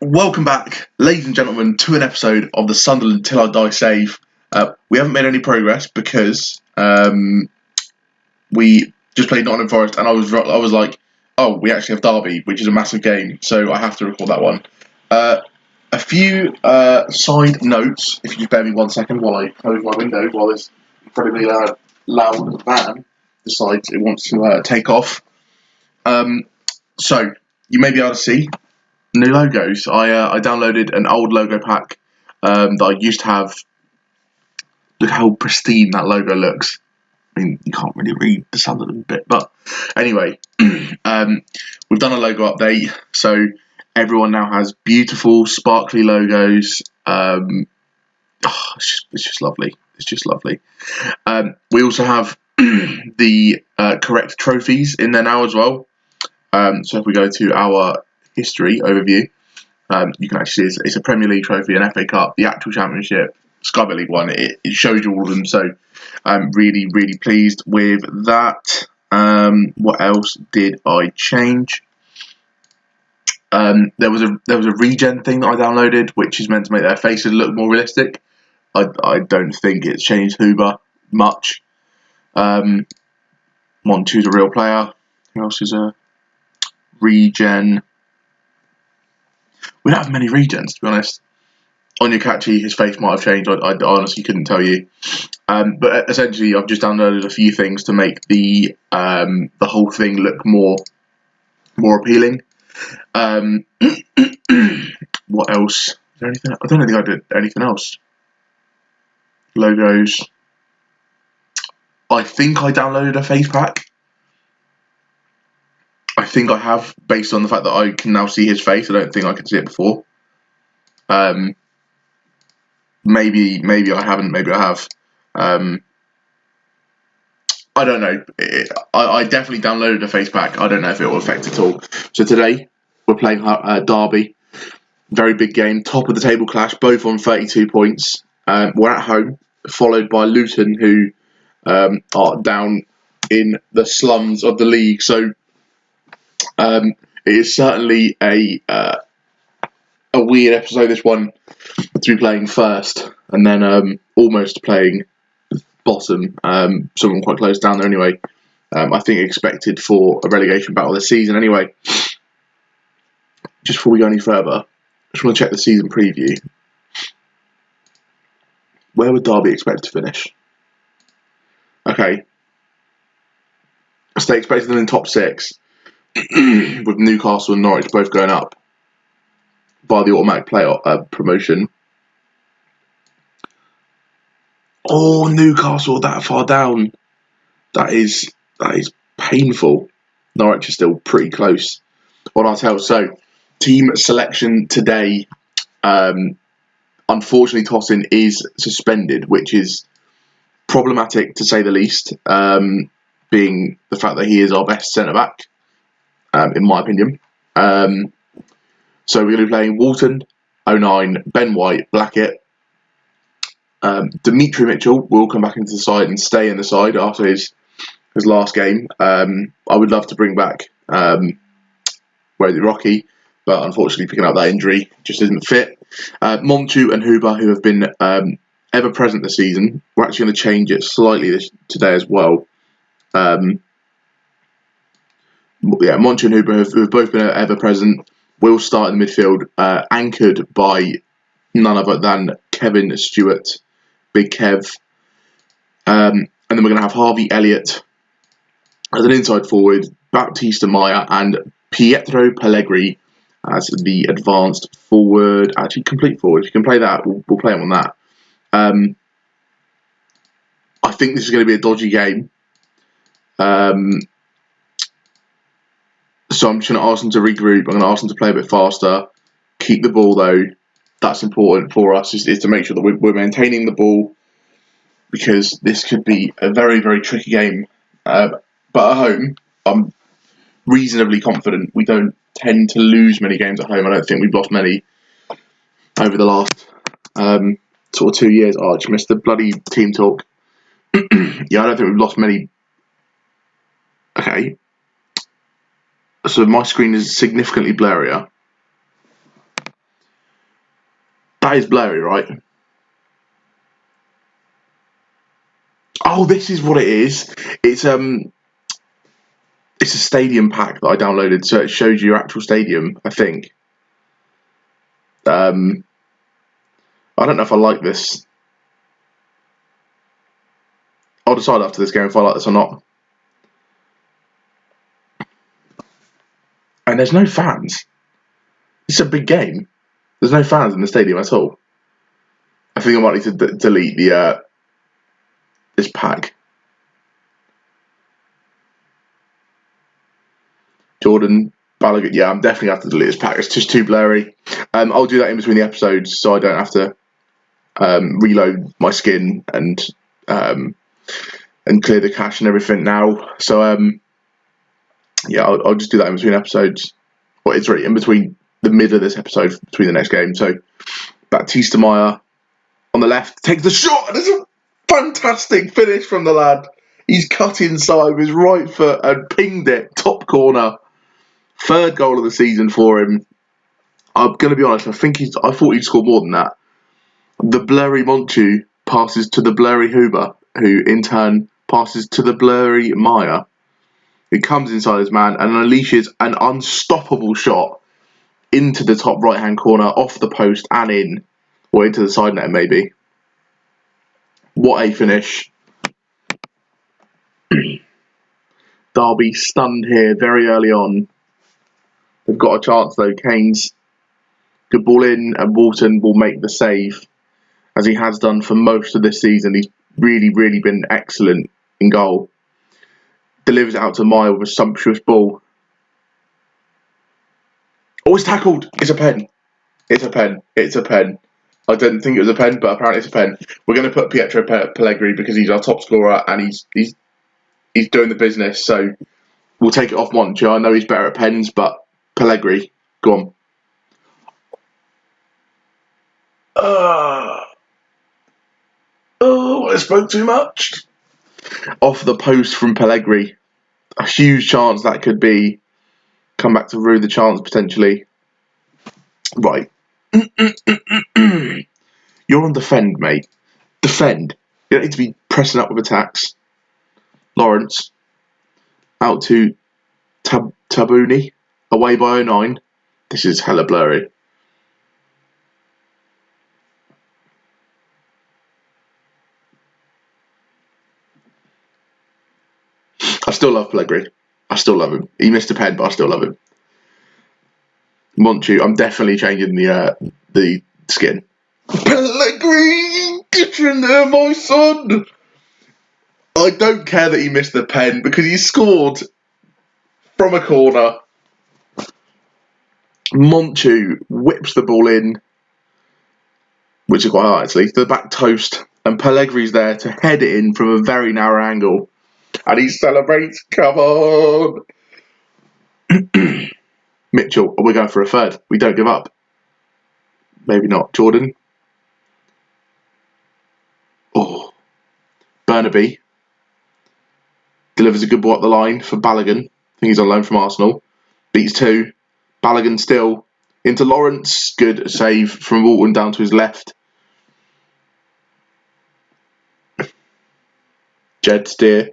Welcome back, ladies and gentlemen, to an episode of the Sunderland Till I Die save. We haven't made any progress because we just played Nottingham Forest, and I was like, oh, we actually have Derby, which is a massive game, so I have to record that one. A few side notes, if you just bear me 1 second while I close my window while this incredibly loud van decides it wants to take off. So you may be able to see new logos. I downloaded an old logo pack that I used to have. Look how pristine that logo looks. I mean, you can't really read the Sunderland bit, but anyway, we've done a logo update, so everyone now has beautiful, sparkly logos. It's just lovely. It's just lovely. We also have the correct trophies in there now as well. So if we go to our history overview, you can actually see it's a Premier League trophy, an FA Cup, the actual Championship, Sky Bet League One. It shows you all of them, so I'm really, really pleased with that. What else did I change? There was a regen thing that I downloaded, which is meant to make their faces look more realistic. I don't think it's changed Huber much. Montu's a real player. Who else is a regen? We don't have many regens, to be honest. Onyekachi, his face might have changed. I honestly couldn't tell you. But essentially, I've just downloaded a few things to make the whole thing look more appealing. What else? Is there anything? I don't think I did anything else. Logos. I think I downloaded a face pack. I think I have, based on the fact that I can now see his face. I don't think I could see it before. Maybe I haven't. Maybe I have. I don't know. I definitely downloaded a face pack. I don't know if it will affect at all. So today we're playing Derby. Very big game. Top of the table clash. Both on 32 points. We're at home, followed by Luton, who are down in the slums of the league. So it is certainly a weird episode, this one, to be playing first and then almost playing bottom. Someone quite close down there anyway. I think expected for a relegation battle this season anyway. Just before we go any further, I just want to check the season preview. Where would Derby expect to finish? Okay. So they expected them in top 6 with Newcastle and Norwich both going up by the automatic playoff promotion. Oh, Newcastle that far down. That is painful. Norwich is still pretty close on our tail. So, team selection today. Unfortunately, Tosin is suspended, which is problematic to say the least, being the fact that he is our best centre-back, in my opinion. So we're going to be playing Walton, 09, Ben White, Blackett. Dimitri Mitchell will come back into the side and stay in the side after his last game. I would love to bring back Rocky, but unfortunately picking up that injury just isn't fit. Montu and Huber, who have been ever present this season, we're actually going to change it slightly today as well. Montu and Huber have both been ever present. Will start in the midfield, anchored by none other than Kevin Stewart, Big Kev. And then we're going to have Harvey Elliott as an inside forward, Baptista Maya and Pietro Pellegrini as the advanced forward, actually complete forward. If you can play that, we'll play him on that. I think this is going to be a dodgy game. So I'm just going to ask them to regroup. I'm going to ask them to play a bit faster. Keep the ball though. That's important for us, is to make sure that we're maintaining the ball, because this could be a very, very tricky game. But at home, I'm reasonably confident. We don't tend to lose many games at home. I don't think we've lost many over the last sort of 2 years. Oh, I just missed the bloody team talk. Yeah, I don't think we've lost many. Okay. So my screen is significantly blurrier. That is blurry, right? Oh, this is what it is. It's a stadium pack that I downloaded, so it shows you your actual stadium, I think. I don't know if I like this. I'll decide after this game if I like this or not. And there's no fans. It's a big game. There's no fans in the stadium at all. I think I might need to delete this pack. Jordan Balogun. Yeah, I'm definitely going to have to delete this pack. It's just too blurry. I'll do that in between the episodes so I don't have to reload my skin and clear the cache and everything now. So yeah, I'll just do that in between episodes. Well, it's right in between the middle of this episode, between the next game. So Baptiste Meyer on the left takes the shot, and it's a fantastic finish from the lad. He's cut inside with his right foot and pinged it top corner. Third goal of the season for him. I'm going to be honest, I thought he'd score more than that. The blurry Monchu passes to the blurry Huber, who in turn passes to the blurry Meyer, who comes inside his man and unleashes an unstoppable shot into the top right-hand corner, off the post and in, or into the side net maybe. What a finish. Derby stunned here very early on. They've got a chance though. Keynes, good ball in, and Walton will make the save, as he has done for most of this season. He's really, really been excellent in goal. Delivers it out to Meyer with a sumptuous ball. Oh, it's tackled. It's a pen. It's a pen. It's a pen. I didn't think it was a pen, but apparently it's a pen. We're going to put Pietro Pellegrini because he's our top scorer and he's doing the business. So we'll take it off Moncho. I know he's better at pens, but Pellegrini, go on. I spoke too much. Off the post from Pellegrini. A huge chance that could be. Come back to rue the chance potentially. Right. You're on defend, mate. Defend. You don't need to be pressing up with attacks. Lawrence. Out to Tabuni. Away by 09. This is hella blurry. I still love Pellegrini. I still love him. He missed a pen, but I still love him. Monchu, I'm definitely changing the skin. Pellegrini, get in there, my son. I don't care that he missed the pen because he scored from a corner. Monchu whips the ball in, which is quite hard actually, to the back post, and Pellegrini's there to head it in from a very narrow angle. And he celebrates. Come on. Mitchell, we're going for a third. We don't give up. Maybe not. Jordan. Oh. Burnaby. Delivers a good ball up the line for Balogun. I think he's on loan from Arsenal. Beats two. Balogun still into Lawrence. Good save from Walton down to his left. Jed Steer.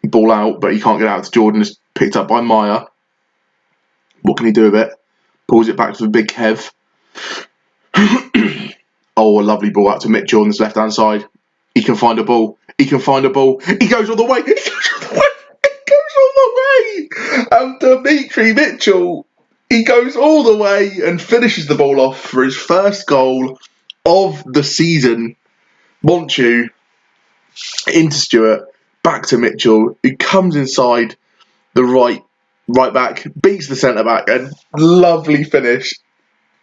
Ball out, but he can't get out to Jordan. It's picked up by Meyer. What can he do with it? Pulls it back to the big Kev. Oh, a lovely ball out to Mitchell on this left-hand side. He can find a ball. He can find a ball. He goes all the way. He goes all the way. He goes all the way. And Dimitri Mitchell, he goes all the way and finishes the ball off for his first goal of the season. Monchu into Stewart, back to Mitchell, who comes inside the right back, beats the centre back, and lovely finish.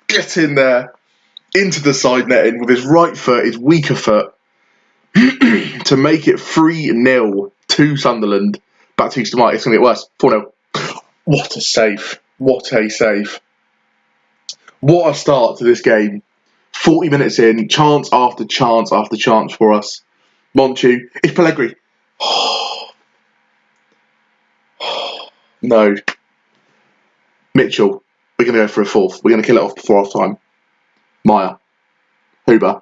Get in there, into the side netting with his right foot, his weaker foot, to make it 3-0 to Sunderland. Baptiste Meyer, it's going to get worse. 4-0. What a save. What a save. What a start to this game. 40 minutes in, chance after chance after chance for us. Monchu, it's Pellegrini. No. Mitchell, we're going to go for a fourth. We're going to kill it off before half time. Meyer. Huber.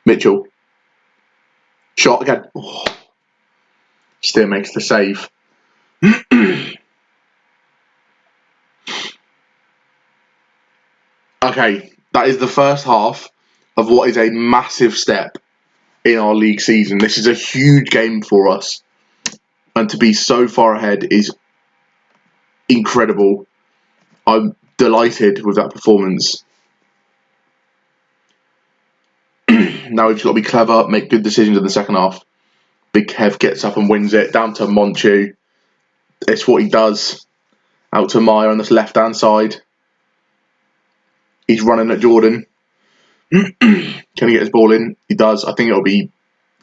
Mitchell. Shot again. Oh. Still makes the save. Okay, that is the first half of what is a massive step in our league season. This is a huge game for us. And to be so far ahead is incredible. I'm delighted with that performance. Now we've just got to be clever, make good decisions in the second half. Big Kev gets up and wins it, down to Monchu. It's what he does. Out to Meyer on this left-hand side. He's running at Jordan. Can he get his ball in? He does. I think it'll be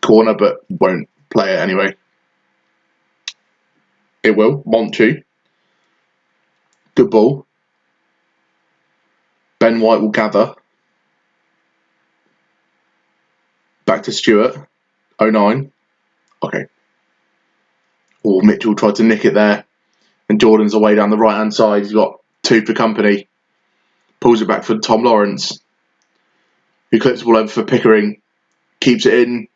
corner, but won't play it anyway. It will. Monchu. Good ball. Ben White will gather. Back to Stewart. 09. Okay. Oh, Mitchell tried to nick it there. And Jordan's away down the right-hand side. He's got two for company. Pulls it back for Tom Lawrence. Who clips the ball over for Pickering. Keeps it in.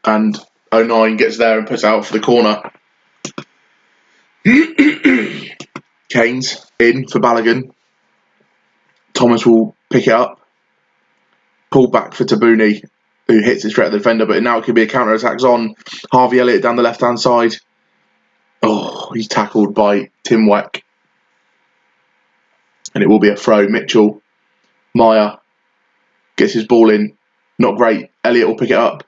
And 09 gets there and puts it out for the corner. Keynes in for Balogun. Thomas will pick it up. Pull back for Tabuni, who hits it straight at the defender, but now it could be a counter-attack on. Harvey Elliott down the left-hand side. Oh, he's tackled by Tim Weck. And it will be a throw. Mitchell. Meyer gets his ball in. Not great. Elliott will pick it up.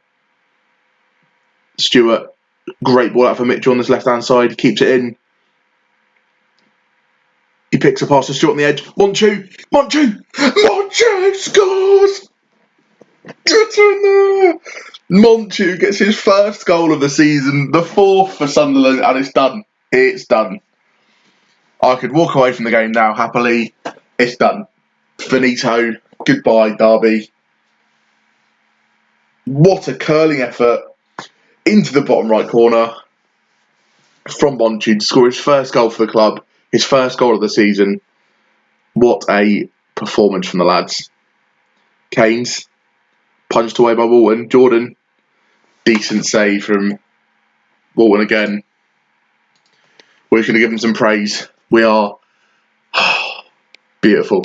Stewart. Great ball out for Mitchell on this left-hand side. He keeps it in. He picks a pass to Stewart on the edge. Monchu scores! Get in there! Monchu gets his first goal of the season, the fourth for Sunderland, and it's done. It's done. I could walk away from the game now happily. It's done. Finito. Goodbye, Derby. What a curling effort. Into the bottom right corner from Monchu to score his first goal for the club. His first goal of the season. What a performance from the lads. Keynes. Punched away by Walton. Jordan. Decent save from Walton again. We're going to give him some praise. We are beautiful.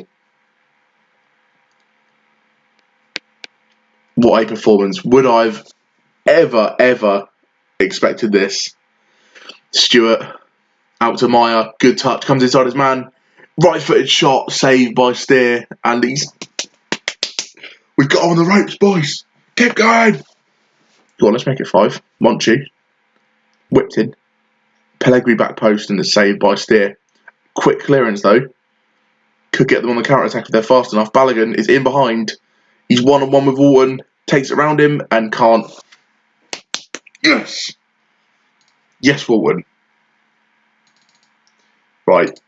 What a performance. Would I've ever expected this? Stewart. Out to Meyer. Good touch. Comes inside his man. Right-footed shot. Saved by Steer. And we've got on the ropes, boys. Keep going. Go on, let's make it 5. Monchu. Whipped in. Pellegrini back post and is saved by Steer. Quick clearance though. Could get them on the counter-attack if they're fast enough. Balogun is in behind. He's one-on-one with Walton. Takes it around him and can't. Yes! Yes, Walton. Right.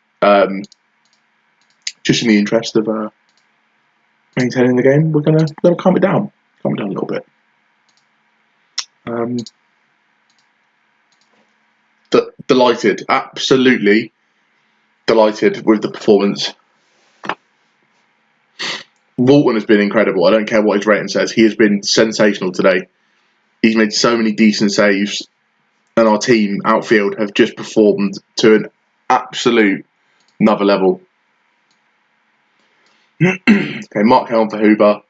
Just in the interest of maintaining the game, we're gonna calm it down. Calm it down a little bit. Delighted, absolutely delighted with the performance. Walton has been incredible. I don't care what his rating says. He has been sensational today. He's made so many decent saves, and our team outfield have just performed to an absolute another level. Okay, Mark Helm for Huber.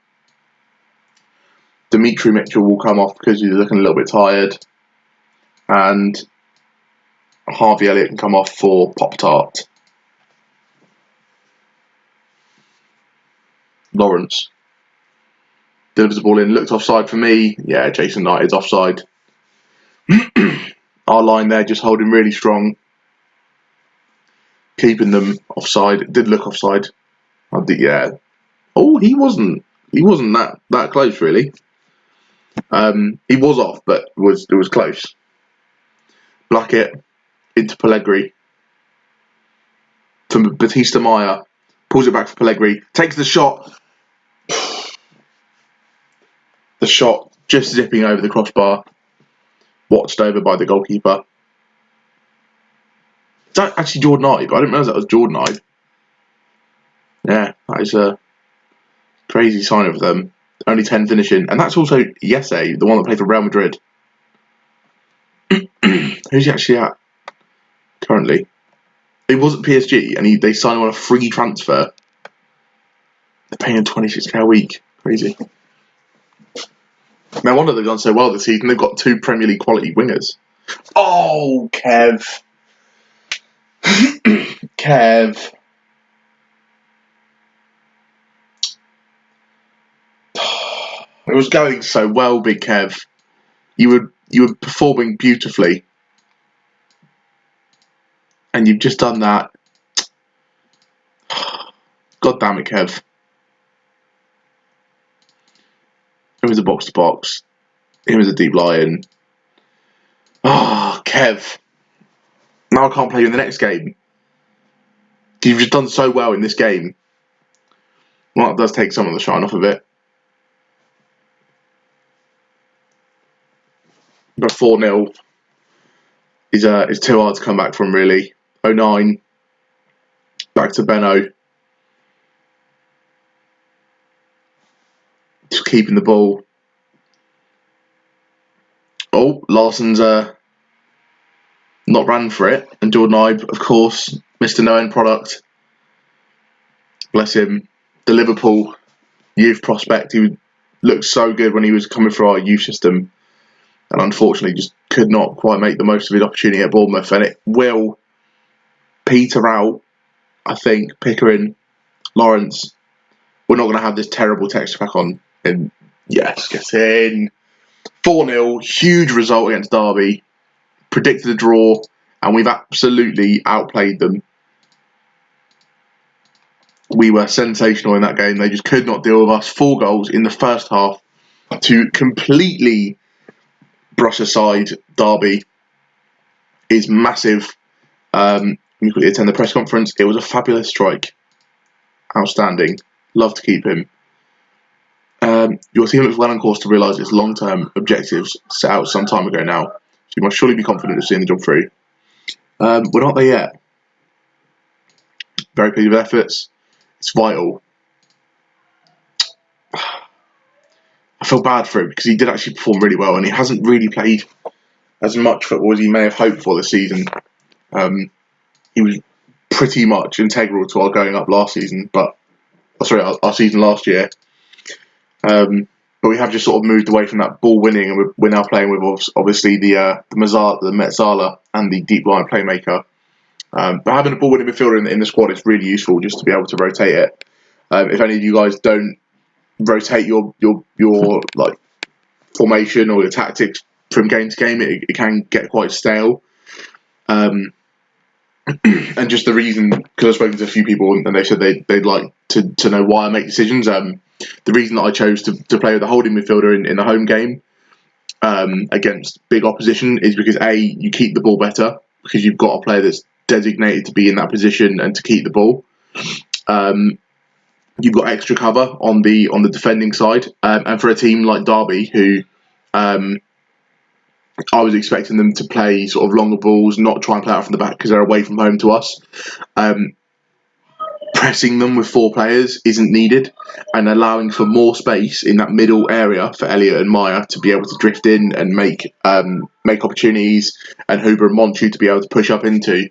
Dimitri Mitchell will come off because he's looking a little bit tired. And Harvey Elliott can come off for Pop-Tart. Lawrence. Delivers the ball in. Looked offside for me. Yeah, Jason Knight is offside. Our line there just holding really strong. Keeping them offside. It did look offside. Yeah. Oh, he wasn't that close really. He was off, but it was close. Blackett into Pellegrini. From Batista Meyer. Pulls it back for Pellegrini. Takes the shot. The shot just zipping over the crossbar. Watched over by the goalkeeper. Is that actually Jordan Ibe? I didn't realise that was Jordan Ibe. Yeah, that is a crazy sign of them. Only 10 finishing. And that's also Yese, the one that played for Real Madrid. Who's he actually at currently? He was at PSG and they signed him on a free transfer. They're paying him 26k a week. Crazy. No wonder they've done so well this season. They've got 2 Premier League quality wingers. Oh, Kev. Kev. It was going so well, Big Kev. You were performing beautifully. And you've just done that. God damn it, Kev. It was a box to box. It was a deep line. Oh, Kev. Now I can't play you in the next game. You've just done so well in this game. Well, that does take some of the shine off of it. But 4-0 is too hard to come back from, really. 09. Back to Benno. Just keeping the ball. Oh, Larsson's not ran for it. And Jordan Ibe, of course, Mr. No End product. Bless him. The Liverpool youth prospect. He looked so good when he was coming through our youth system. And unfortunately just could not quite make the most of his opportunity at Bournemouth. And it will peter out, I think, Pickering, Lawrence. We're not going to have this terrible texture pack on. And yes, get in. 4-0, huge result against Derby. Predicted a draw, and we've absolutely outplayed them. We were sensational in that game. They just could not deal with us. 4 goals in the first half to completely brush aside Derby is massive. You quickly attend the press conference. It was a fabulous strike. Outstanding. Love to keep him. Your team looks well on course to realise its long-term objectives set out some time ago now. So you must surely be confident of seeing the job through. We're not there yet. Very pleased with efforts. It's vital. I feel bad for him because he did actually perform really well and he hasn't really played as much football as he may have hoped for this season. He was pretty much integral to our going up last season, our season last year. But we have just sort of moved away from that ball winning, and we're now playing with obviously the Metzala and the deep line playmaker. But having a ball winning midfielder in the squad is really useful just to be able to rotate it. If any of you guys don't rotate your like formation or your tactics from game to game, it can get quite stale. And just the reason, because I've spoken to a few people and they said they'd like to know why I make decisions. The reason that I chose to play with a holding midfielder in the home game against big opposition is because you keep the ball better because you've got a player that's designated to be in that position and to keep the ball. You've got extra cover on the defending side, and for a team like Derby, who I was expecting them to play sort of longer balls, not try and play out from the back because they're away from home to us. Pressing them with 4 players isn't needed, and allowing for more space in that middle area for Elliott and Maya to be able to drift in and make opportunities, and Huber and Monchu to be able to push up into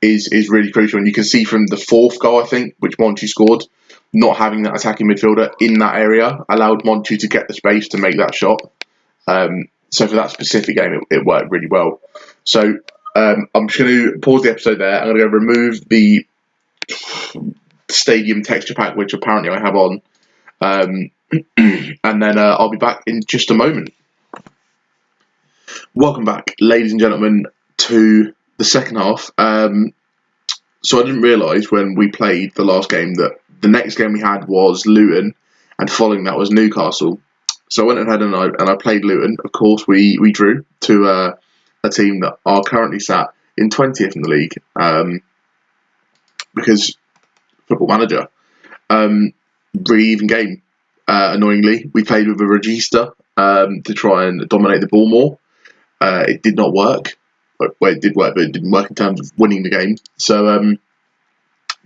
is really crucial. And you can see from the 4th goal, I think, which Monchu scored, not having that attacking midfielder in that area allowed Monchu to get the space to make that shot. So for that specific game, it worked really well. So I'm just going to pause the episode there. I'm going to go remove the stadium texture pack, which apparently I have on, and then I'll be back in just a moment. Welcome back, ladies and gentlemen, to the second half. So I didn't realise when we played the last game that the next game we had was Luton, and following that was Newcastle. So I went ahead and I played Luton. Of course, we drew to a team that are currently sat in 20th in the league because Football Manager. Really even game. Annoyingly, we played with a Regista to try and dominate the ball more. It did not work. Well, it did work, but it didn't work in terms of winning the game. So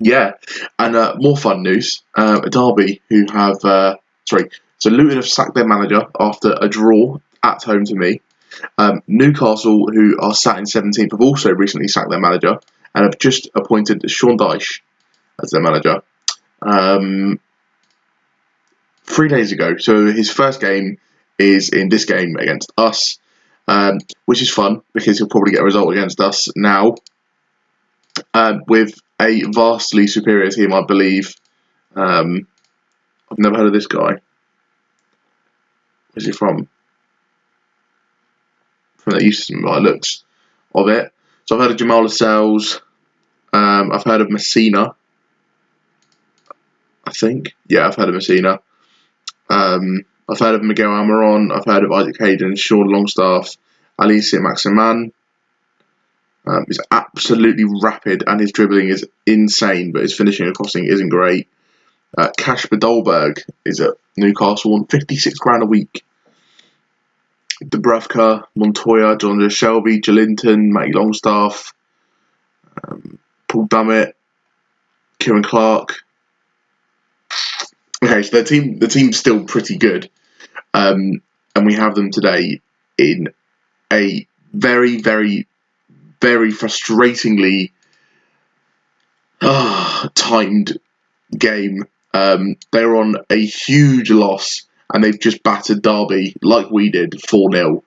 Yeah, and more fun news. Derby, who have so Luton have sacked their manager after a draw at home to me. Newcastle, who are sat in 17th, have also recently sacked their manager and have just appointed Sean Dyche as their manager 3 days ago. So his first game is in this game against us, which is fun because he'll probably get a result against us now with a vastly superior team, I believe. I've never heard of this guy. Where's he from? From the Eastern looks of it. So I've heard of Jamal Lascelles. I've heard of Messina. I think. Yeah, I've heard of Messina. I've heard of Miguel Almiron. I've heard of Isaac Hayden, Sean Longstaff, Alicia Maximan. He's absolutely rapid and his dribbling is insane, but his finishing and crossing isn't great. Kasper Dolberg is at Newcastle on 56 grand a week. Dubravka, Montoya, John Shelby, Jolinton, Matty Longstaff, Paul Dummett, Kieran Clark. Okay, so the team's still pretty good, and we have them today in a very, very, very frustratingly timed game. They're on a huge loss, and they've just battered Derby like we did 4-0.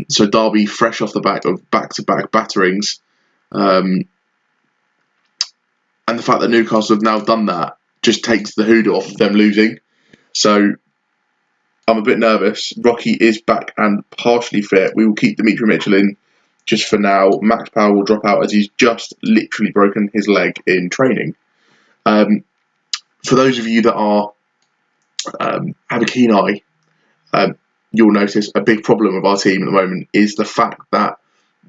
So Derby fresh off the back of back-to-back batterings, and the fact that Newcastle have now done that just takes the hood off of them losing. So I'm a bit nervous. Rocky is back and partially fit. We will keep Dimitri Mitchell in just for now. Max Power will drop out as he's just literally broken his leg in training. For those of you that are have a keen eye, you'll notice a big problem of our team at the moment is the fact that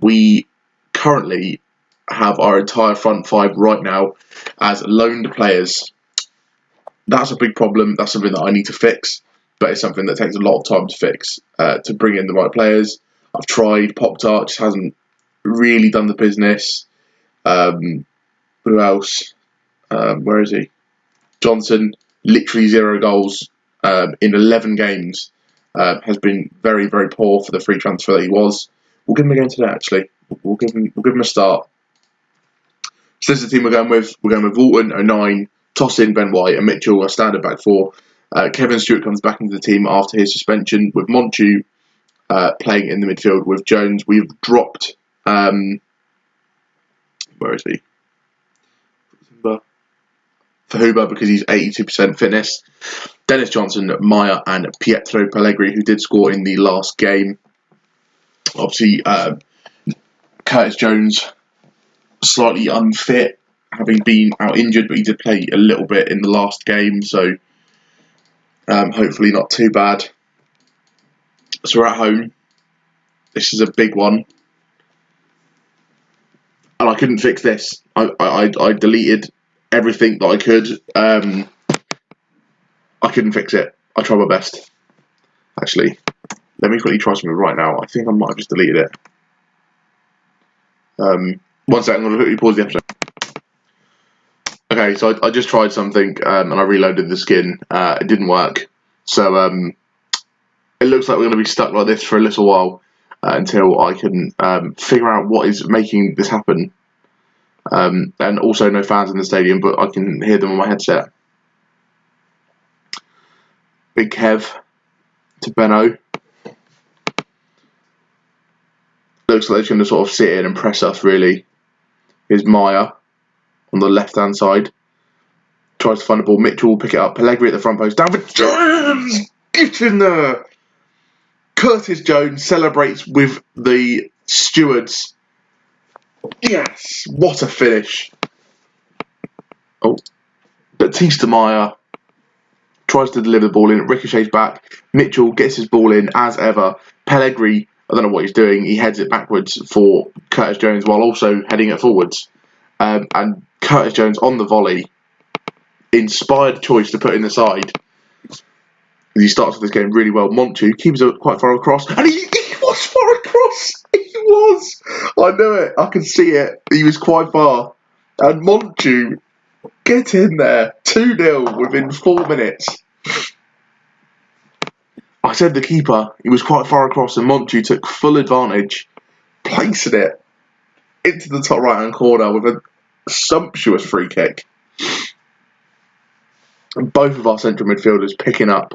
we currently have our entire front five right now as loaned players. That's a big problem. That's something that I need to fix, but it's something that takes a lot of time to fix, to bring in the right players. I've tried. Pop-Tart just hasn't really done the business. Who else? Where is he? Johnson, literally 0 goals in 11 games. Has been very, very poor for the free transfer that he was. We'll give him a game today, actually. We'll give him a start. So this is the team we're going with. We're going with Walton, O'Nien, Tossin, Ben White, and Mitchell, a standard back four. Kevin Stewart comes back into the team after his suspension with Monchu playing in the midfield with Jones. We've dropped... where is he? Fahuba because he's 82% fitness. Dennis Johnson, Maya, and Pietro Pellegrini, who did score in the last game. Obviously, Curtis Jones, slightly unfit, having been out injured, but he did play a little bit in the last game, so hopefully not too bad. So we're at home. This is a big one. And I couldn't fix this. I deleted everything that I could. I couldn't fix it. I tried my best. Actually, let me quickly try something right now. I think I might have just deleted it. 1 second, I'm going to quickly pause the episode. Okay, so I just tried something and I reloaded the skin. It didn't work. So it looks like we're going to be stuck like this for a little while until I can figure out what is making this happen. And also no fans in the stadium, but I can hear them on my headset. Big Kev to Benno. Looks like he's going to sort of sit in and press us, really. Here's Maya on the left-hand side. Tries to find the ball. Mitchell will pick it up. Pellegrini at the front post. Down for Jones! Get in there! Curtis Jones celebrates with the stewards. Yes! What a finish. Oh. Batista Maya tries to deliver the ball in. Ricochets back. Mitchell gets his ball in as ever. Pellegrini, I don't know what he's doing. He heads it backwards for Curtis Jones while also heading it forwards. And Curtis Jones on the volley. Inspired choice to put in the side. He starts this game really well. Monchu keeps it quite far across. And he was far across. He was. I knew it. I could see it. He was quite far. And Monchu Get in there. 2-0 within 4 minutes. I said the keeper, he was quite far across, and Monchu took full advantage, placing it into the top right-hand corner with a sumptuous free kick. And both of our central midfielders picking up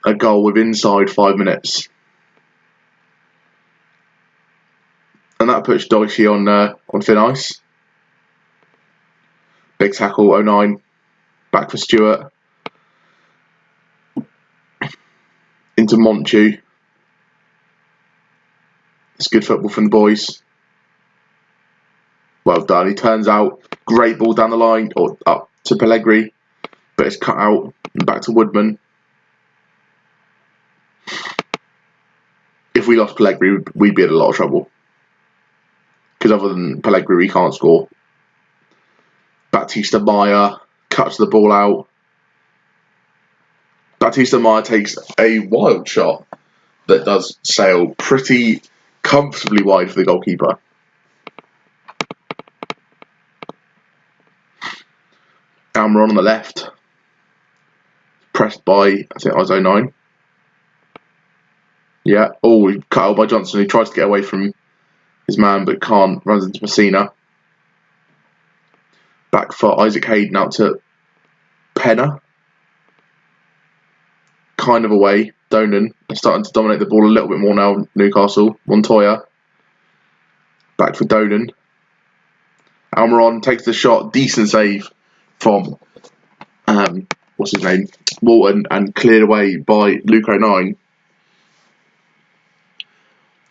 a goal with inside 5 minutes. And that puts Dicey on thin ice. Big tackle, 09. Back for Stewart. Into Monchu. It's good football from the boys. Well done. He turns out. Great ball down the line, or up to Pellegrini. But it's cut out and back to Woodman. If we lost Pellegrini, we'd be in a lot of trouble. Because other than Pellegrini, we can't score. Baptista Maya cuts the ball out. Baptista Maya takes a wild shot that does sail pretty comfortably wide for the goalkeeper. Almiron on the left. Pressed by, I think it was 09. Yeah. Oh, he cut out by Johnson. He tries to get away from his man but can't. Runs into Messina. Back for Isaac Hayden out to Penner. Kind of away. Donan are starting to dominate the ball a little bit more now. Newcastle. Montoya. Back for Donan. Almiron takes the shot. Decent save from what's his name? Walton, and cleared away by Luke 09.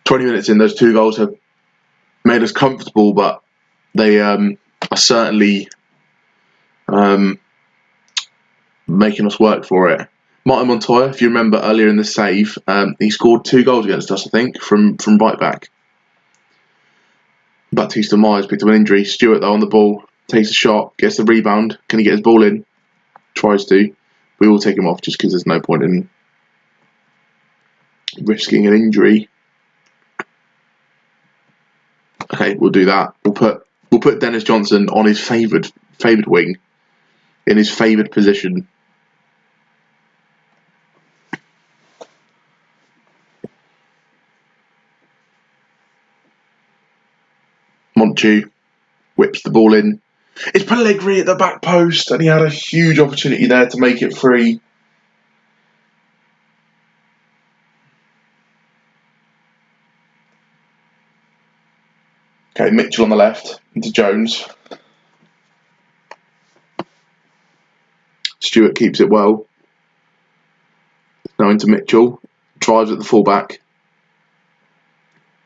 20 minutes in, those 2 goals have made us comfortable, but they are certainly making us work for it. Martin Montoya, if you remember earlier in the save, he scored 2 goals against us, I think, from right back. Baptista Myers picked up an injury. Stewart, though, on the ball, takes a shot, gets the rebound. Can he get his ball in? Tries to. We will take him off just because there's no point in risking an injury. Okay, we'll do that. We'll put Dennis Johnson on his favoured wing, in his favoured position. Monchu whips the ball in. It's Pellegrini at the back post, and he had a huge opportunity there to make it free. Okay, Mitchell on the left, into Jones. Stewart keeps it well. Now into Mitchell. Drives at the fullback.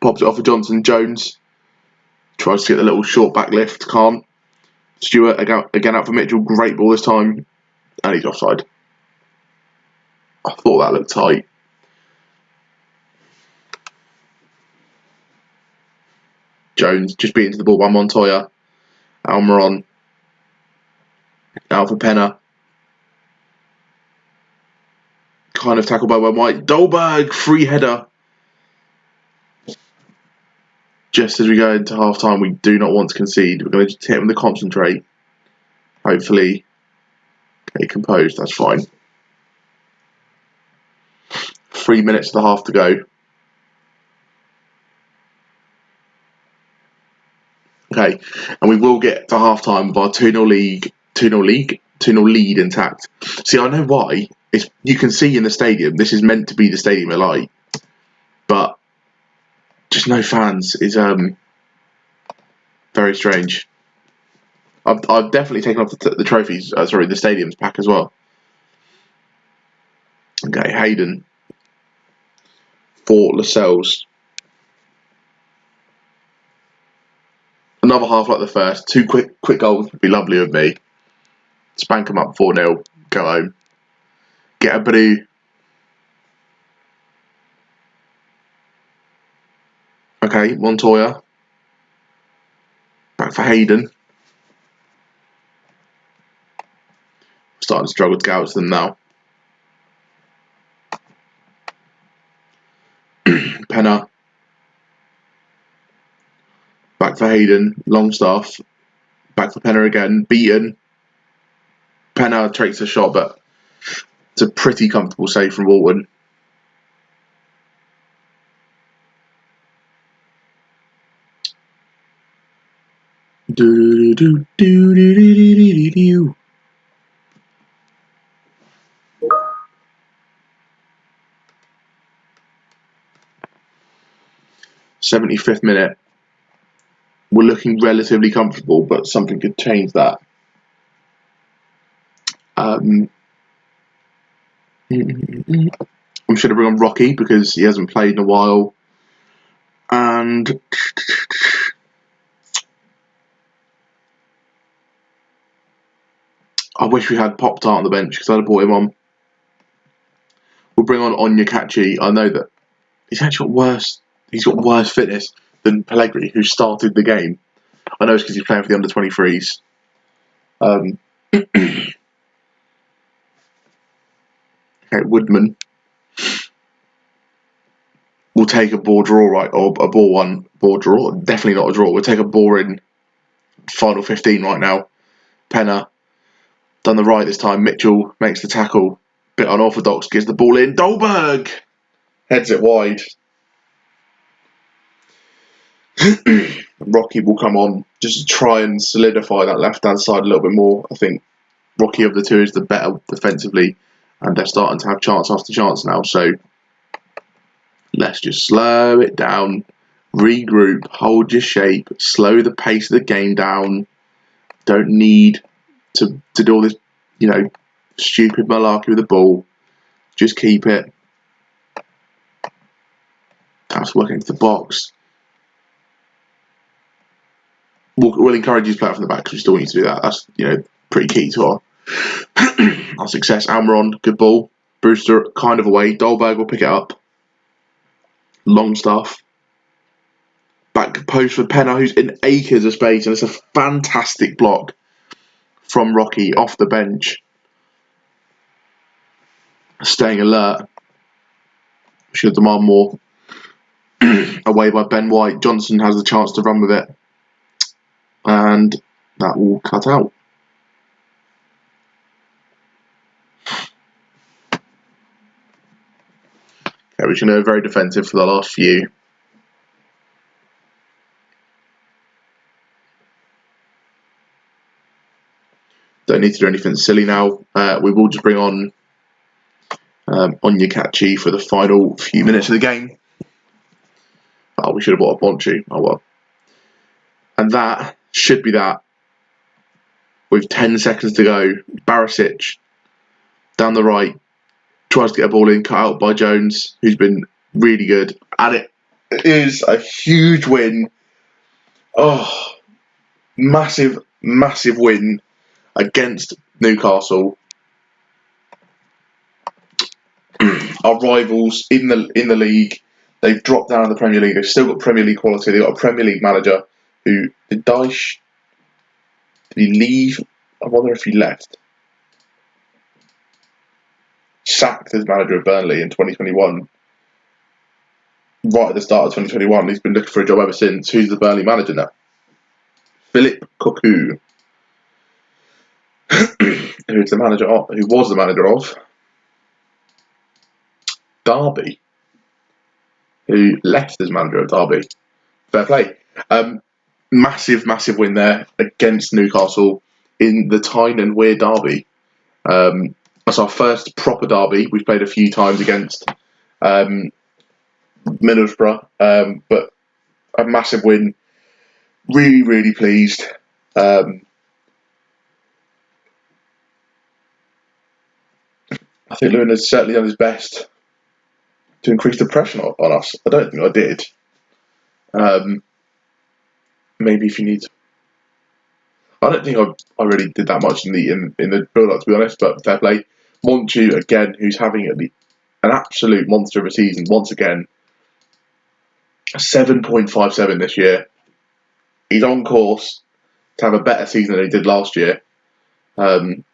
Pops it off for Johnson. Jones tries to get the little short back lift. Can't. Stewart again out for Mitchell. Great ball this time. And he's offside. I thought that looked tight. Jones just beaten to the ball by Montoya. Almiron. Out for Penner. Kind of tackled by White. Dolberg, free header. Just as we go into half time, we do not want to concede. We're going to just hit him with the concentrate. Hopefully, get composed. That's fine. 3 minutes of the half to go. Okay, and we will get to half time with our 2-0 lead intact. See, I know why. You can see in the stadium, this is meant to be the Stadium of Light, but just no fans is very strange. I've definitely taken off the trophies. The stadium's pack as well. Okay, Hayden for Lascelles. Another half like the first. 2 quick goals would be lovely with me. Spank them up 4-0. Go home. Get a brew. Okay, Montoya. Back for Hayden. Starting to struggle to get out to them now. Penner. Back for Hayden. Longstaff. Back for Penner again. Beaten. Penna takes a shot, but it's a pretty comfortable save from Walton. Do do do do do do do do. 75th minute. We're looking relatively comfortable, but something could change that. I'm sure to bring on Rocky because he hasn't played in a while. And I wish we had Pop-Tart on the bench because I'd have brought him on. We'll bring on Onyekachi. I know that he's actually got worse fitness than Pellegrini, who started the game. I know it's because he's playing for the under-23s. Okay, Woodman. We'll take a ball draw, right? Or a ball draw. Definitely not a draw. We'll take a ball in final 15 right now. Penna. Done the right this time. Mitchell makes the tackle. Bit unorthodox. Gives the ball in. Dolberg heads it wide. Rocky will come on just to try and solidify that left-hand side a little bit more. I think Rocky of the two is the better defensively, and they're starting to have chance after chance now. So let's just slow it down, regroup, hold your shape, slow the pace of the game down. Don't need to do all this, stupid malarkey with the ball. Just keep it. That's working into the box. We'll encourage you to play out from the back because we still need to do that. That's pretty key to our success. Almiron, good ball. Brewster kind of away. Dolberg will pick it up. Longstaff. Back post for Penna, who's in acres of space, and it's a fantastic block from Rocky off the bench. Staying alert. Should demand more. Away by Ben White. Johnson has the chance to run with it. And that will cut out. Okay, we're going to go very defensive for the last few. Don't need to do anything silly now. We will just bring on Onyekachi for the final few minutes of the game. Oh, we should have bought a Bonchu. Oh well. And that should be that. With 10 seconds to go, Barisic down the right tries to get a ball in, cut out by Jones, who's been really good. And it is a huge win. Oh, massive, massive win against Newcastle. Our rivals in the league. They've dropped down in the Premier League. They've still got Premier League quality. They've got a Premier League manager who did Dyche. Did he leave? I wonder if he left. Sacked as manager of Burnley in 2021. Right at the start of 2021, he's been looking for a job ever since. Who's the Burnley manager now? Philip Cocu, who was the manager of Derby, who left as manager of Derby. Fair play. Massive, massive win there against Newcastle in the Tyne and Weir derby. That's our first proper derby. We've played a few times against Middlesbrough, but a massive win. Really, really pleased. I think Lewin has certainly done his best to increase the pressure on us. I don't think I did. Maybe if you need. I don't think I really did that much in the build-up, to be honest. But fair play. Monchu again, who's having an absolute monster of a season once again. 7.57 this year. He's on course to have a better season than he did last year. And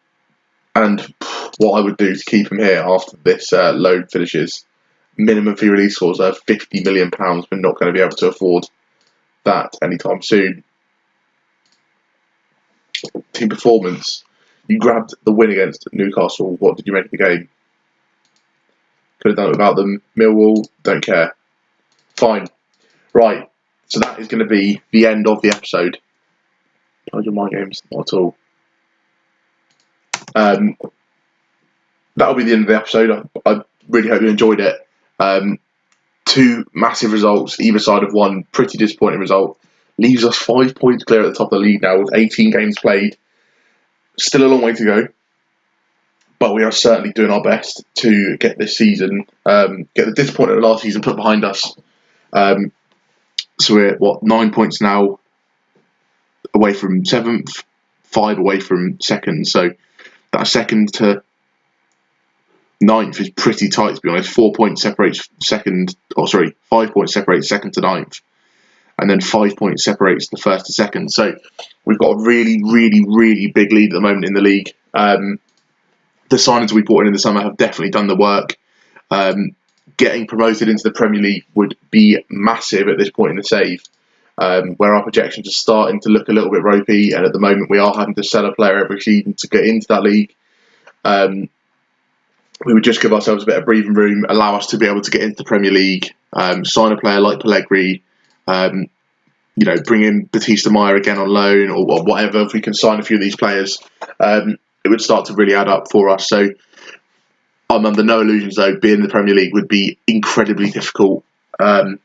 what I would do to keep him here after this loan finishes, minimum fee release clause of £50 million. We're not going to be able to afford that anytime soon. Team performance. You grabbed the win against Newcastle. What did you make of the game? Could have done it without them. Millwall, don't care. Fine. Right. So that is going to be the end of the episode. Told you my games, not at all. That'll be the end of the episode. I really hope you enjoyed it. 2 massive results, either side of one pretty disappointing result. Leaves us 5 points clear at the top of the league now with 18 games played. Still a long way to go, but we are certainly doing our best to get this season, get the disappointment of last season put behind us. So we're 9 points now away from 7th, 5 away from 2nd. So that 2nd to 9th is pretty tight, to be honest. 4 points separates 2nd, 5 points separates 2nd to 9th, and then 5 points separates the 1st to 2nd. So we've got a really, really, really big lead at the moment in the league. The signings we brought in the summer have definitely done the work. Getting promoted into the Premier League would be massive at this point in the save, where our projections are starting to look a little bit ropey, and at the moment we are having to sell a player every season to get into that league. We would just give ourselves a bit of breathing room, allow us to be able to get into the Premier League, sign a player like Pellegrini, bring in Batista Meyer again on loan or whatever. If we can sign a few of these players, it would start to really add up for us. So I'm under no illusions, though, being in the Premier League would be incredibly difficult. I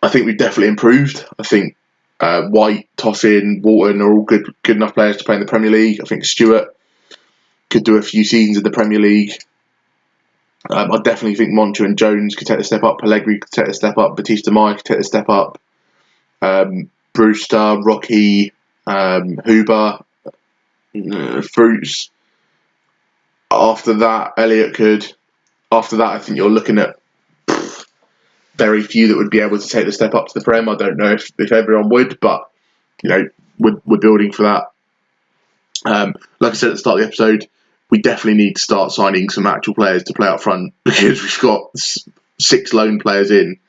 think we've definitely improved. I think White, Toffin, Walton are all good enough players to play in the Premier League. I think Stewart could do a few seasons in the Premier League. I definitely think Moncho and Jones could take a step up. Pellegrini could take a step up. Batista Meyer could take a step up. Brewster, Rocky, Huber, Fruits. After that, Elliott could. After that, I think you're looking at very few that would be able to take the step up to the Prem. I don't know if everyone would, but we're building for that. Like I said at the start of the episode, we definitely need to start signing some actual players to play up front, because we've got 6 loan players in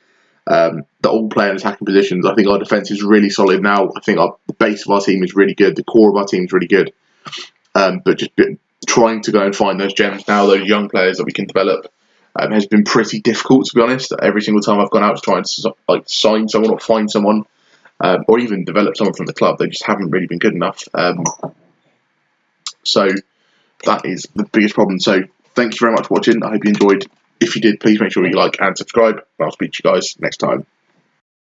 that all play in attacking positions. I think our defence is really solid now. I think the base of our team is really good. The core of our team is really good. But just trying to go and find those gems now, those young players that we can develop, has been pretty difficult, to be honest. Every single time I've gone out to try and sign someone or find someone, or even develop someone from the club, they just haven't really been good enough. So that is the biggest problem. So thank you very much for watching. I hope you enjoyed. If you did, please make sure you like and subscribe. And I'll speak to you guys next time.